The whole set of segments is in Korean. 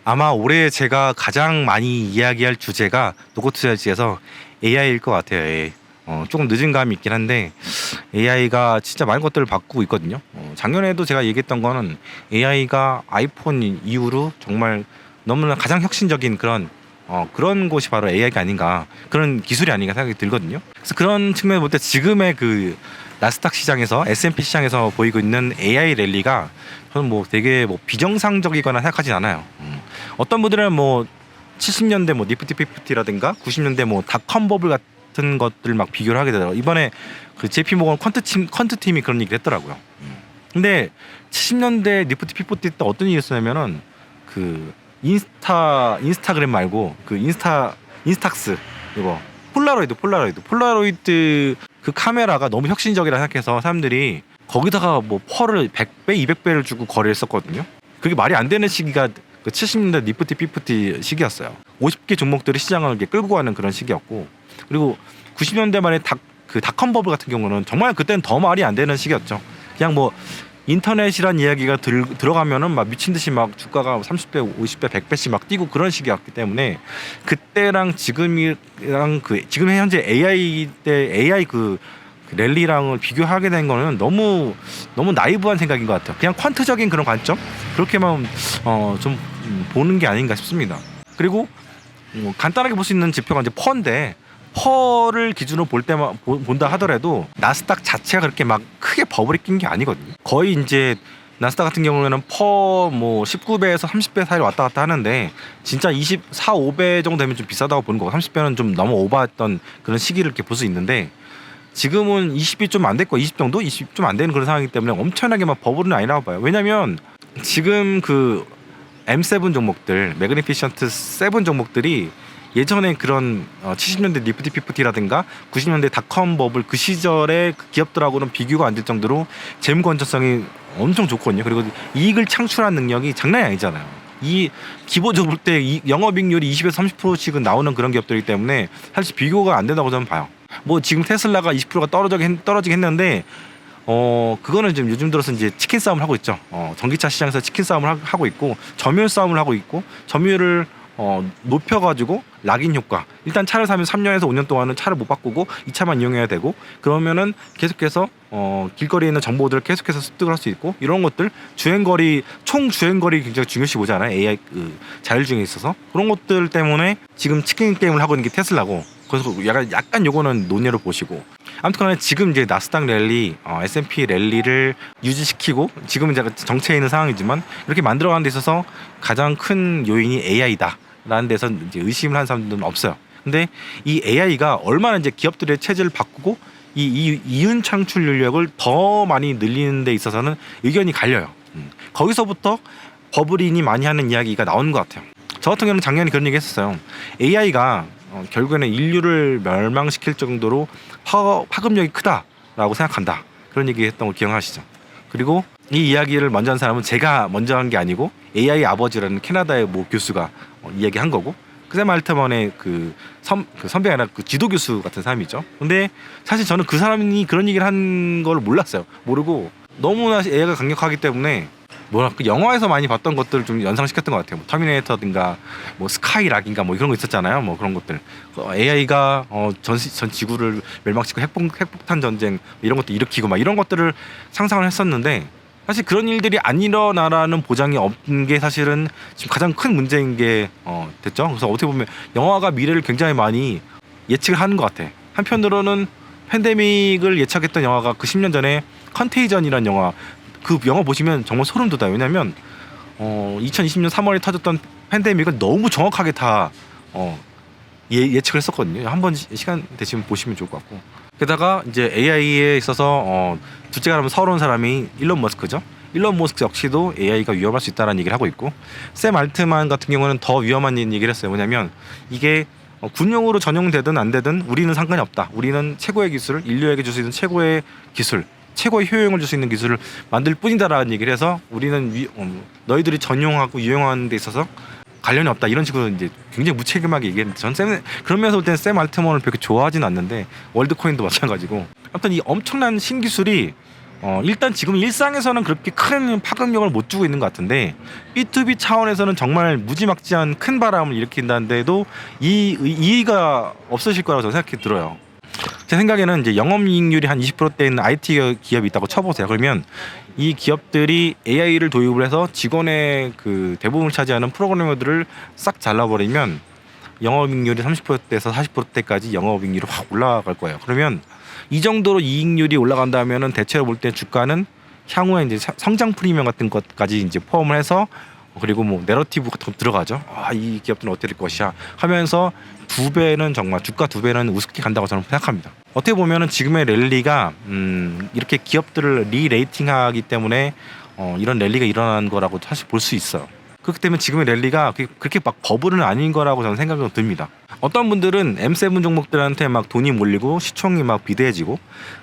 아마 올해 제가 가장 많이 이야기할 주제가 노코투자지에서 AI일 것 같아요. AI. 조금 늦은 감이 있긴 한데 AI가 진짜 많은 것들을 바꾸고 있거든요. 작년에도 제가 얘기했던 거는 AI가 아이폰 이후로 정말 너무나 가장 혁신적인 그런 곳이 바로 AI가 아닌가, 그런 기술이 아닌가 생각이 들거든요. 그래서 그런 측면을 볼 때 지금의 그 나스닥 시장에서 S&P 시장에서 보이고 있는 AI 랠리가 저는 뭐 되게 뭐 비정상적이거나 생각하진 않아요. 어떤 분들은 뭐 70년대 뭐 니프티 피프티라든가 90년대 뭐 닷컴 버블 같은 것들 막 비교를 하게 되더라고요. 이번에 그 JP 모건 퀀트 팀이 그런 얘기를 했더라고요. 근데 70년대 니프티 피프티 때 어떤 일이 있었냐면은 그 인스타그램 말고 그 인스탁스, 이거 폴라로이드 그 카메라가 너무 혁신적이라 생각해서 사람들이 거기다가 뭐 펄을 100배 200배를 주고 거래했었거든요. 그게 말이 안 되는 시기가 그 70년대 니프티 피프티 시기였어요. 50개 종목들이 시장을 이렇게 끌고 가는 그런 시기였고, 그리고 90년대 말에 닷컴 버블 같은 경우는 정말 그때는 더 말이 안 되는 시기였죠. 그냥 뭐 인터넷이란 이야기가 들어가면은 막 미친 듯이 막 주가가 30배, 50배, 100배씩 막 뛰고 그런 시기였기 때문에 그때랑 지금 현재 AI 그 랠리랑을 비교하게 된 거는 너무 나이브한 생각인 것 같아요. 그냥 퀀트적인 그런 관점, 그렇게만 좀 보는 게 아닌가 싶습니다. 그리고 간단하게 볼 수 있는 지표가 이제 퍼인데, 퍼를 기준으로 본다 하더라도 나스닥 자체가 그렇게 막 크게 버블이 낀 게 아니거든요. 거의 이제 나스닥 같은 경우에는 퍼 뭐 19배에서 30배 사이로 왔다 갔다 하는데, 진짜 24, 5배 정도 되면 좀 비싸다고 보는 거고 30배는 좀 너무 오버했던 그런 시기를 이렇게 볼 수 있는데, 지금은 20이 좀 안 됐고 20 정도? 20 좀 안 되는 그런 상황이기 때문에 엄청나게 막 버블은 아니라고 봐요. 왜냐면 지금 그 M7 종목들, 매그니피션트 7 종목들이 예전에 그런 70년대 니프티 피프티라든가 90년대 닷컴 버블 그 시절의 그 기업들하고는 비교가 안 될 정도로 재무 건전성이 엄청 좋거든요. 그리고 이익을 창출하는 능력이 장난이 아니잖아요. 이 기본적으로 볼 때 영업이익률이 20에서 30%씩은 나오는 그런 기업들이기 때문에 사실 비교가 안 된다고 저는 봐요. 뭐 지금 테슬라가 20%가 떨어지긴 했는데 그거는 지금 요즘 들어서 이제 치킨 싸움을 하고 있죠. 전기차 시장에서 치킨 싸움을 하고 있고, 점유율 싸움을 하고 있고, 점유율을 높여가지고 락인 효과, 일단 차를 사면 3년에서 5년 동안은 차를 못 바꾸고 이 차만 이용해야 되고, 그러면은 계속해서 길거리에 있는 정보들을 계속해서 습득을 할 수 있고, 이런 것들 총 주행거리 굉장히 중요시 보잖아요. AI 자율주행에 있어서. 그런 것들 때문에 지금 치킨 게임을 하고 있는 게 테슬라고, 그래서 약간 요거는 논의로 보시고, 아무튼간에 지금 이제 나스닥 랠리, S&P 랠리를 유지시키고 지금은 제가 정체에 있는 상황이지만 이렇게 만들어가는 데 있어서 가장 큰 요인이 AI다라는 데서 이제 의심을 하는 사람들은 없어요. 근데 이 AI가 얼마나 이제 기업들의 체질을 바꾸고 이 이윤 창출 인력을 더 많이 늘리는 데 있어서는 의견이 갈려요. 거기서부터 버블인이 많이 하는 이야기가 나오는 것 같아요. 저 같은 경우는 작년에 그런 얘기 했었어요. AI가 결국에는 인류를 멸망시킬 정도로 파급력이 크다라고 생각한다, 그런 얘기 했던 걸 기억하시죠? 그리고 이 이야기를 먼저 한 사람은 제가 먼저 한 게 아니고 AI 아버지라는 캐나다의 모 교수가 이야기한 거고, 샘 알트먼의 그 선배가 아니라 그 지도 교수 같은 사람이죠. 근데 사실 저는 그 사람이 그런 얘기를 한 걸 모르고 너무나 AI가 강력하기 때문에 그 영화에서 많이 봤던 것들을 좀 연상시켰던 것 같아요. 뭐 터미네이터든가 뭐 스카이락인가 뭐 이런 거 있었잖아요. 뭐 그런 것들. AI가 전 지구를 멸망시키고 핵폭탄 전쟁 이런 것도 일으키고 막 이런 것들을 상상을 했었는데, 사실 그런 일들이 안 일어나라는 보장이 없는 게 사실은 지금 가장 큰 문제인 게 됐죠. 그래서 어떻게 보면 영화가 미래를 굉장히 많이 예측을 하는 것 같아. 한편으로는 팬데믹을 예측했던 영화가 그 10년 전에 컨테이전이라는 영화, 그 영화 보시면 정말 소름 돋아요. 왜냐면 2020년 3월에 터졌던 팬데믹을 너무 정확하게 다 예측을 했었거든요. 한번 시간 되시면 보시면 좋을 것 같고, 게다가 이제 AI에 있어서 둘째가 하면 서러운 사람이 일론 머스크죠. 일론 머스크 역시도 AI가 위험할 수 있다는 얘기를 하고 있고, 샘 알트만 같은 경우는 더 위험한 얘기를 했어요. 뭐냐면 이게 군용으로 전용되든 안 되든 우리는 상관이 없다. 우리는 최고의 기술을, 인류에게 줄 수 있는 최고의 기술, 최고의 효용을 줄 수 있는 기술을 만들 뿐이다라는 얘기를 해서, 우리는 너희들이 전용하고 유용하는 데 있어서 관련이 없다, 이런 식으로 이제 굉장히 무책임하게 얘기했는데, 전 그러면서 볼 때는 샘 알트먼을 그렇게 좋아하진 않는데, 월드코인도 마찬가지고, 아무튼 이 엄청난 신기술이 일단 지금 일상에서는 그렇게 큰 파급력을 못 주고 있는 것 같은데 B2B 차원에서는 정말 무지막지한 큰 바람을 일으킨다는데도 이의가 없으실 거라고 저는 생각이 들어요. 제 생각에는 이제 영업이익률이 한 20%대인 IT 기업이 있다고 쳐보세요. 그러면 이 기업들이 AI를 도입을 해서 직원의 그 대부분을 차지하는 프로그래머들을 싹 잘라버리면 영업이익률이 30%대에서 40%대까지 영업이익률이 확 올라갈 거예요. 그러면 이 정도로 이익률이 올라간다면은 대체로 볼 때 주가는 향후에 이제 성장 프리미엄 같은 것까지 이제 포함을 해서 그리고 뭐 내러티브 같은 거 들어가죠. 이 기업들은 어떻게 될 것이야 하면서 두 배는 정말 주가 두 배는 우습게 간다고 저는 생각합니다. 어떻게 보면은 지금의 랠리가 이렇게 기업들을 리레이팅하기 때문에 이런 랠리가 일어난 거라고 사실 볼 수 있어요. 그렇기 때문에 지금의 랠리가 그렇게 막 버블은 아닌 거라고 저는 생각이 듭니다. 어떤 분들은 M7 종목들한테 막 돈이 몰리고 시총이 막 비대해지고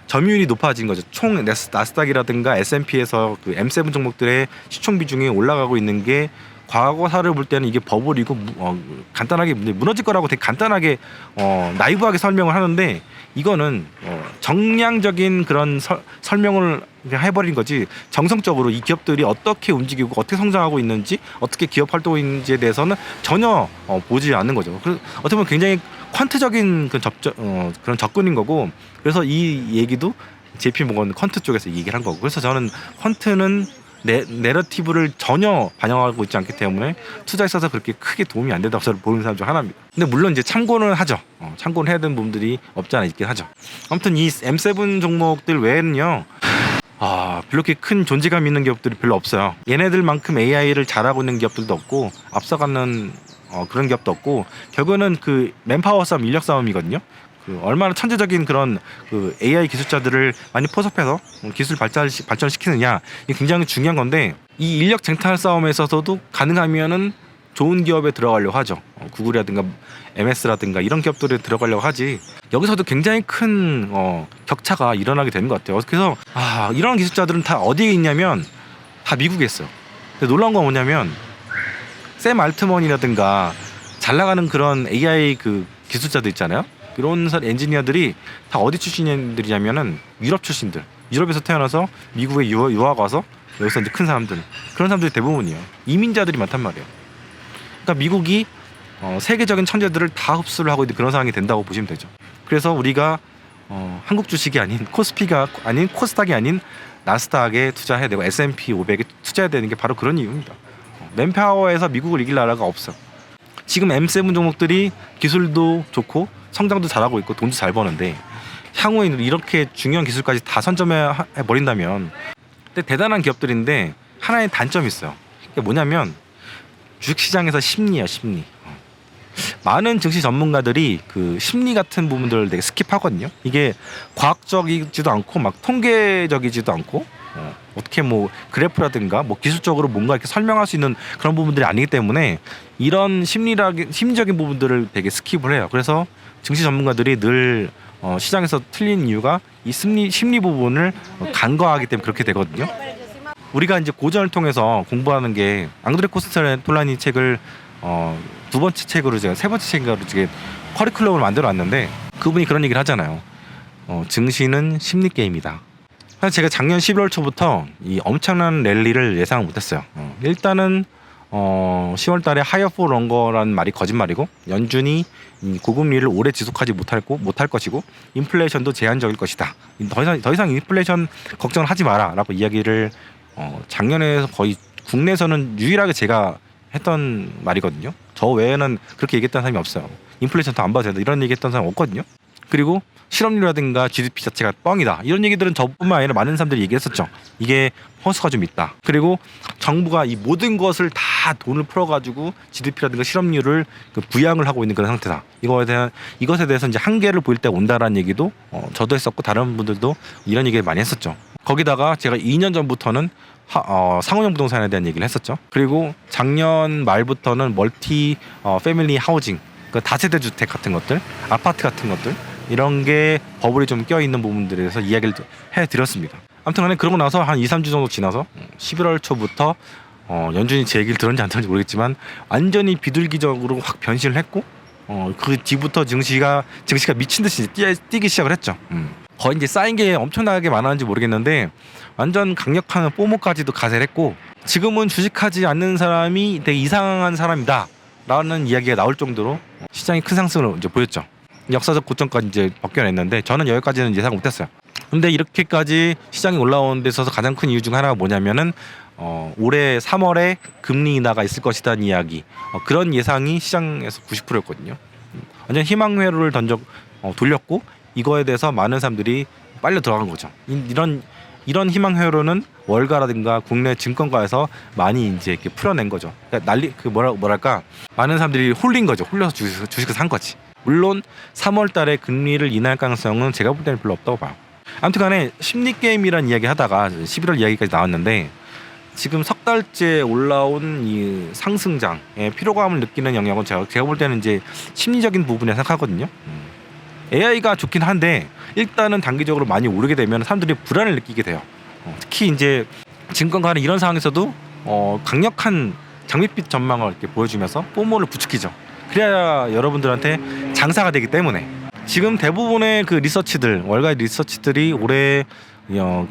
점유율이 높아진 거죠. 총 나스닥이라든가 S&P에서 그 M7 종목들의 시총 비중이 올라가고 있는 게 과거사를 볼 때는 이게 버블이고 간단하게 무너질 거라고 되게 간단하게 나이브하게 설명을 하는데 이거는 정량적인 그런 설명을 해버린 거지 정성적으로 이 기업들이 어떻게 움직이고 어떻게 성장하고 있는지 어떻게 기업 활동하고 있는지에 대해서는 전혀 보지 않는 거죠. 그래서 어떻게 보면 굉장히 퀀트적인 그런 접근인 거고 그래서 이 얘기도 JP모건 퀀트 쪽에서 얘기를 한 거고 그래서 저는 퀀트는 내러티브를 전혀 반영하고 있지 않기 때문에 투자에 있어서 그렇게 크게 도움이 안 된다고 저는 보는 사람 중 하나입니다. 근데 물론 이제 참고는 하죠. 참고는 해야 되는 부분들이 없지 않아 있긴 하죠. 아무튼 이 M7 종목들 외에는요. 별로 이렇게 큰 존재감 있는 기업들이 별로 없어요. 얘네들만큼 AI를 잘하고 있는 기업들도 없고 앞서가는 그런 기업도 없고 결국에는 그 맨파워 싸움, 인력 싸움이거든요. 그 얼마나 천재적인 그런 그 AI 기술자들을 많이 포섭해서 기술 발전시키느냐 이게 굉장히 중요한 건데 이 인력 쟁탈 싸움에 있어서도 가능하면은 좋은 기업에 들어가려고 하죠. 구글이라든가 MS라든가 이런 기업들에 들어가려고 하지 여기서도 굉장히 큰 격차가 일어나게 되는 것 같아요. 그래서 이런 기술자들은 다 어디에 있냐면 다 미국에 있어요. 근데 놀라운 건 뭐냐면 샘 알트먼이라든가 잘 나가는 그런 AI 그 기술자들 있잖아요. 이런 엔지니어들이 다 어디 출신들이냐면은 유럽 출신들. 유럽에서 태어나서 미국에 유학 와서 여기서 이제 큰 사람들. 그런 사람들이 대부분이에요. 이민자들이 많단 말이에요. 그러니까 미국이 세계적인 천재들을 다 흡수를 하고 있는 그런 상황이 된다고 보시면 되죠. 그래서 우리가 한국 주식이 아닌 코스피가 아닌 코스닥이 아닌 나스닥에 투자해야 되고 S&P 500에 투자해야 되는 게 바로 그런 이유입니다. 맨파워에서 미국을 이길 나라가 없어. 지금 M7 종목들이 기술도 좋고 성장도 잘하고 있고 돈도 잘 버는데 향후에 이렇게 중요한 기술까지 다 선점해 버린다면 근데 대단한 기업들인데 하나의 단점이 있어요. 그게 뭐냐면 주식시장에서 심리야 심리. 많은 증시 전문가들이 그 심리 같은 부분들을 되게 스킵하거든요. 이게 과학적이지도 않고 막 통계적이지도 않고 어떻게 뭐 그래프라든가 뭐 기술적으로 뭔가 이렇게 설명할 수 있는 그런 부분들이 아니기 때문에 이런 심리적인 부분들을 되게 스킵을 해요. 그래서 증시 전문가들이 늘 시장에서 틀린 이유가 이 심리 부분을 간과하기 때문에 그렇게 되거든요. 우리가 이제 고전을 통해서 공부하는 게 앙드레 코스텔라니 책을 두 번째 책으로 제가 세 번째 책으로 이제 커리큘럼을 만들어 놨는데 그분이 그런 얘기를 하잖아요. 증시는 심리 게임이다. 사실 제가 작년 11월 초부터 이 엄청난 랠리를 예상을 못했어요. 일단은 10월 달에 하이어 포 런거라는 말이 거짓말이고 연준이 이 고금리를 오래 지속하지 못할 것이고 인플레이션도 제한적일 것이다. 더 이상 인플레이션 걱정을 하지 마라 라고 이야기를 작년에 거의 국내에서는 유일하게 제가 했던 말이거든요. 저 외에는 그렇게 얘기했던 사람이 없어요. 인플레이션 더 안 봐도 된다 이런 얘기했던 사람 없거든요. 그리고 실업률이라든가 GDP 자체가 뻥이다 이런 얘기들은 저뿐만 아니라 많은 사람들이 얘기했었죠. 이게 허수가 좀 있다. 그리고 정부가 이 모든 것을 다 돈을 풀어가지고 GDP라든가 실업률을 부양을 하고 있는 그런 상태다. 이것에 대해서 이제 한계를 보일 때 온다라는 얘기도 저도 했었고 다른 분들도 이런 얘기를 많이 했었죠. 거기다가 제가 2년 전부터는 상호형 부동산에 대한 얘기를 했었죠. 그리고 작년 말부터는 멀티 패밀리 하우징, 그 다세대 주택 같은 것들, 아파트 같은 것들 이런 게 버블이 좀 껴있는 부분들에 대해서 이야기를 해드렸습니다. 아무튼 간에 그러고 나서 한 2-3주 정도 지나서 11월 초부터 연준이 제 얘기를 들었는지 안 들었는지 모르겠지만 완전히 비둘기적으로 확 변신을 했고 그 뒤부터 증시가 미친 듯이 뛰기 시작을 했죠. 거의 이제 쌓인 게 엄청나게 많았는지 모르겠는데 완전 강력한 포모까지도 가세를 했고 지금은 주식하지 않는 사람이 되게 이상한 사람이다 라는 이야기가 나올 정도로 시장이 큰 상승을 이제 보였죠. 역사적 고점까지 이제 벗겨냈는데 저는 여기까지는 예상 못했어요. 근데 이렇게까지 시장이 올라오는 데 있어서 가장 큰 이유 중 하나가 뭐냐면은 올해 3월에 금리 인하가 있을 것이라는 이야기, 그런 예상이 시장에서 90%였거든요. 완전 희망 회로를 돌렸고 이거에 대해서 많은 사람들이 빨려 들어간 거죠. 이런 희망 회로는 월가라든가 국내 증권가에서 많이 이제 이렇게 풀어낸 거죠. 그러니까 뭐랄까 많은 사람들이 홀린 거죠. 홀려서 주식을 산 거지. 물론 3월달에 금리를 인하할 가능성은 제가 볼 때는 별로 없다고 봐요. 아무튼간에 심리 게임이란 이야기 하다가 11월 이야기까지 나왔는데 지금 석 달째 올라온 이 상승장에 피로감을 느끼는 영역은 제가 볼 때는 이제 심리적인 부분이라 생각하거든요. AI가 좋긴 한데 일단은 단기적으로 많이 오르게 되면 사람들이 불안을 느끼게 돼요. 특히 이제 증권가는 이런 상황에서도 강력한 장밋빛 전망을 이렇게 보여주면서 포모를 부추기죠. 그래야 여러분들한테 장사가 되기 때문에 지금 대부분의 그 리서치들, 월가의 리서치들이 올해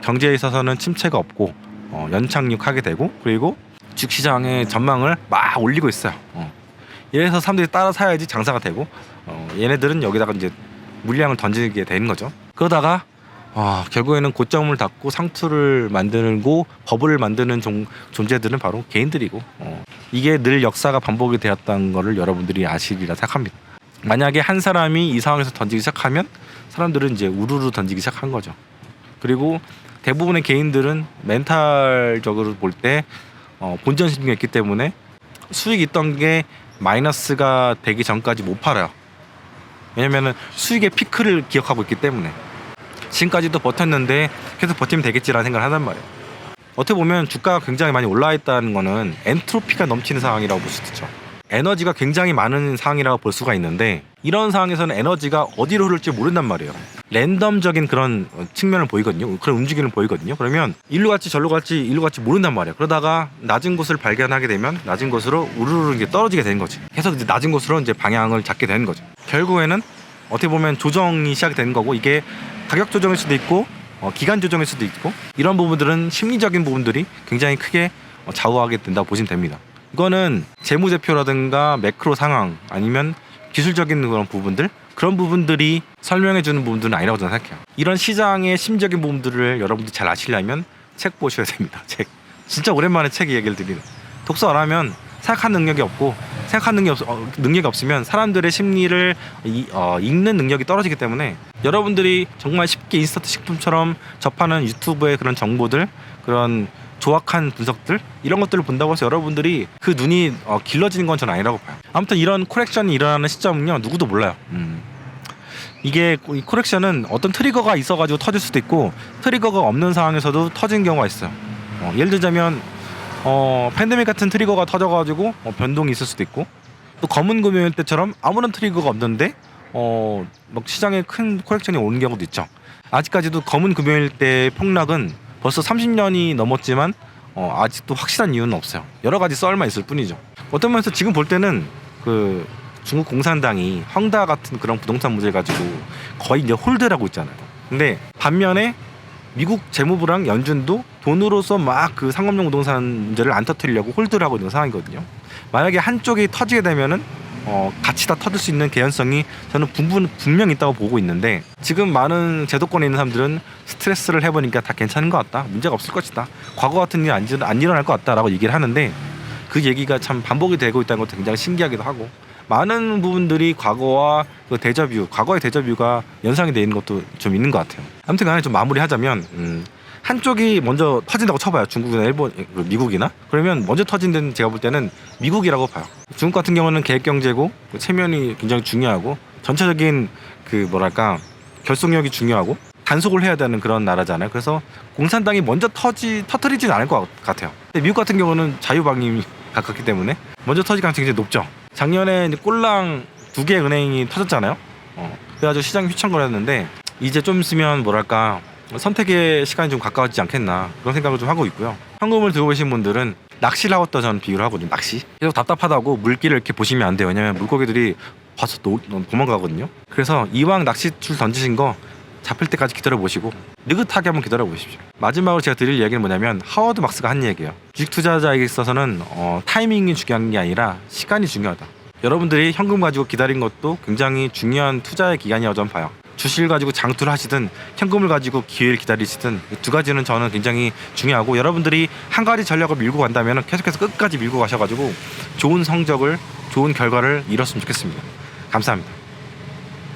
경제에 있어서는 침체가 없고 연착륙하게 되고 그리고 주식시장의 전망을 막 올리고 있어요. 이래서 사람들이 따라 사야지 장사가 되고 얘네들은 여기다가 이제 물량을 던지게 되는 거죠. 그러다가 결국에는 고점을 닫고 상투를 만들고 버블을 만드는 존재들은 바로 개인들이고 이게 늘 역사가 반복이 되었다는 거를 여러분들이 아시리라 생각합니다. 만약에 한 사람이 이 상황에서 던지기 시작하면 사람들은 이제 우르르 던지기 시작한 거죠. 그리고 대부분의 개인들은 멘탈적으로 볼 때 본전 심리가 있기 때문에 수익이 있던 게 마이너스가 되기 전까지 못 팔아요. 왜냐면은 수익의 피크를 기억하고 있기 때문에 지금까지도 버텼는데 계속 버티면 되겠지라는 생각을 하단 말이에요. 어떻게 보면 주가가 굉장히 많이 올라와 있다는 거는 엔트로피가 넘치는 상황이라고 볼 수도 있죠. 에너지가 굉장히 많은 상황이라고 볼 수가 있는데 이런 상황에서는 에너지가 어디로 흐를지 모른단 말이에요. 랜덤적인 그런 측면을 보이거든요. 그런 움직임을 보이거든요. 그러면 일로 갈지 절로 갈지 일로 갈지 모른단 말이에요. 그러다가 낮은 곳을 발견하게 되면 낮은 곳으로 우르르 이제 떨어지게 되는 거지. 계속 이제 낮은 곳으로 이제 방향을 잡게 되는 거죠. 결국에는 어떻게 보면 조정이 시작이 되는 거고 이게 가격 조정일 수도 있고 기간 조정일 수도 있고 이런 부분들은 심리적인 부분들이 굉장히 크게 좌우하게 된다고 보시면 됩니다. 이거는 재무제표라든가 매크로 상황 아니면 기술적인 그런 부분들 그런 부분들이 설명해주는 부분들은 아니라고 저는 생각해요. 이런 시장의 심적인 부분들을 여러분들이 잘 아시려면 책 보셔야 됩니다. 책 진짜 오랜만에 책 얘기를 드리는 독서 안 하면 생각하는 능력이 없고 생각하는 능력이 없으면 사람들의 심리를 읽는 능력이 떨어지기 때문에 여러분들이 정말 쉽게 인스턴트 식품처럼 접하는 유튜브의 그런 정보들 그런 조악한 분석들 이런 것들을 본다고 해서 여러분들이 그 눈이 길러지는 건 저는 아니라고 봐요. 아무튼 이런 코렉션이 일어나는 시점은요 누구도 몰라요. 이게 이 코렉션은 어떤 트리거가 있어가지고 터질 수도 있고 트리거가 없는 상황에서도 터진 경우가 있어요. 예를 들자면 팬데믹 같은 트리거가 터져가지고 변동이 있을 수도 있고 또 검은 금요일 때처럼 아무런 트리거가 없는데 막 시장에 큰 코렉션이 오는 경우도 있죠. 아직까지도 검은 금요일 때 폭락은 벌써 30년이 넘었지만 아직도 확실한 이유는 없어요. 여러 가지 썰만 있을 뿐이죠. 어떤 면에서 지금 볼 때는 그 중국 공산당이 헝다 같은 그런 부동산 문제 가지고 거의 이제 홀드라고 있잖아요. 근데 반면에 미국 재무부랑 연준도 돈으로서 막 그 상업용 부동산 문제를 안 터뜨리려고 홀드를 하고 있는 상황이거든요. 만약에 한쪽이 터지게 되면은 같이 다 터질 수 있는 개연성이 저는 분명히 있다고 보고 있는데 지금 많은 제도권에 있는 사람들은 스트레스를 해보니까 다 괜찮은 것 같다. 문제가 없을 것이다. 과거 같은 일이 안 일어날 것 같다라고 얘기를 하는데 그 얘기가 참 반복이 되고 있다는 것도 굉장히 신기하기도 하고 많은 부분들이 과거와 그 과거의 데자뷰가 연상이 되는 것도 좀 있는 것 같아요. 아무튼 간에 좀 마무리하자면 한쪽이 먼저 터진다고 쳐봐요. 중국이나 일본, 미국이나 그러면 먼저 터진 데는 제가 볼 때는 미국이라고 봐요. 중국 같은 경우는 계획경제고 체면이 굉장히 중요하고 전체적인 그 뭐랄까 결속력이 중요하고 단속을 해야 되는 그런 나라잖아요. 그래서 공산당이 먼저 터뜨리지는 않을 것 같아요. 근데 미국 같은 경우는 자유방임이 가깝기 때문에 먼저 터질 가능성이 굉장히 높죠. 작년에 꼴랑 2개 은행이 터졌잖아요. 그래가지고 시장이 휘청거렸는데 이제 좀 있으면 뭐랄까 선택의 시간이 좀 가까워지지 않겠나 그런 생각을 좀 하고 있고요. 현금을 들고 계신 분들은 낚시를 하고 있다 저는 비유를 하거든요. 낚시 계속 답답하다고 물길을 이렇게 보시면 안 돼요. 왜냐면 물고기들이 봐서 도망가거든요. 그래서 이왕 낚싯줄 던지신 거 잡힐 때까지 기다려 보시고 느긋하게 한번 기다려 보십시오. 마지막으로 제가 드릴 이야기는 뭐냐면 하워드 막스가 한 얘기예요. 주식 투자자에게 있어서는 타이밍이 중요한 게 아니라 시간이 중요하다. 여러분들이 현금 가지고 기다린 것도 굉장히 중요한 투자의 기간이라고 저는 봐요. 주식을 가지고 장투를 하시든 현금을 가지고 기회를 기다리시든 이 두 가지는 저는 굉장히 중요하고, 여러분들이 한 가지 전략을 밀고 간다면 계속해서 끝까지 밀고 가셔가지고 좋은 성적을, 좋은 결과를 이뤘으면 좋겠습니다. 감사합니다.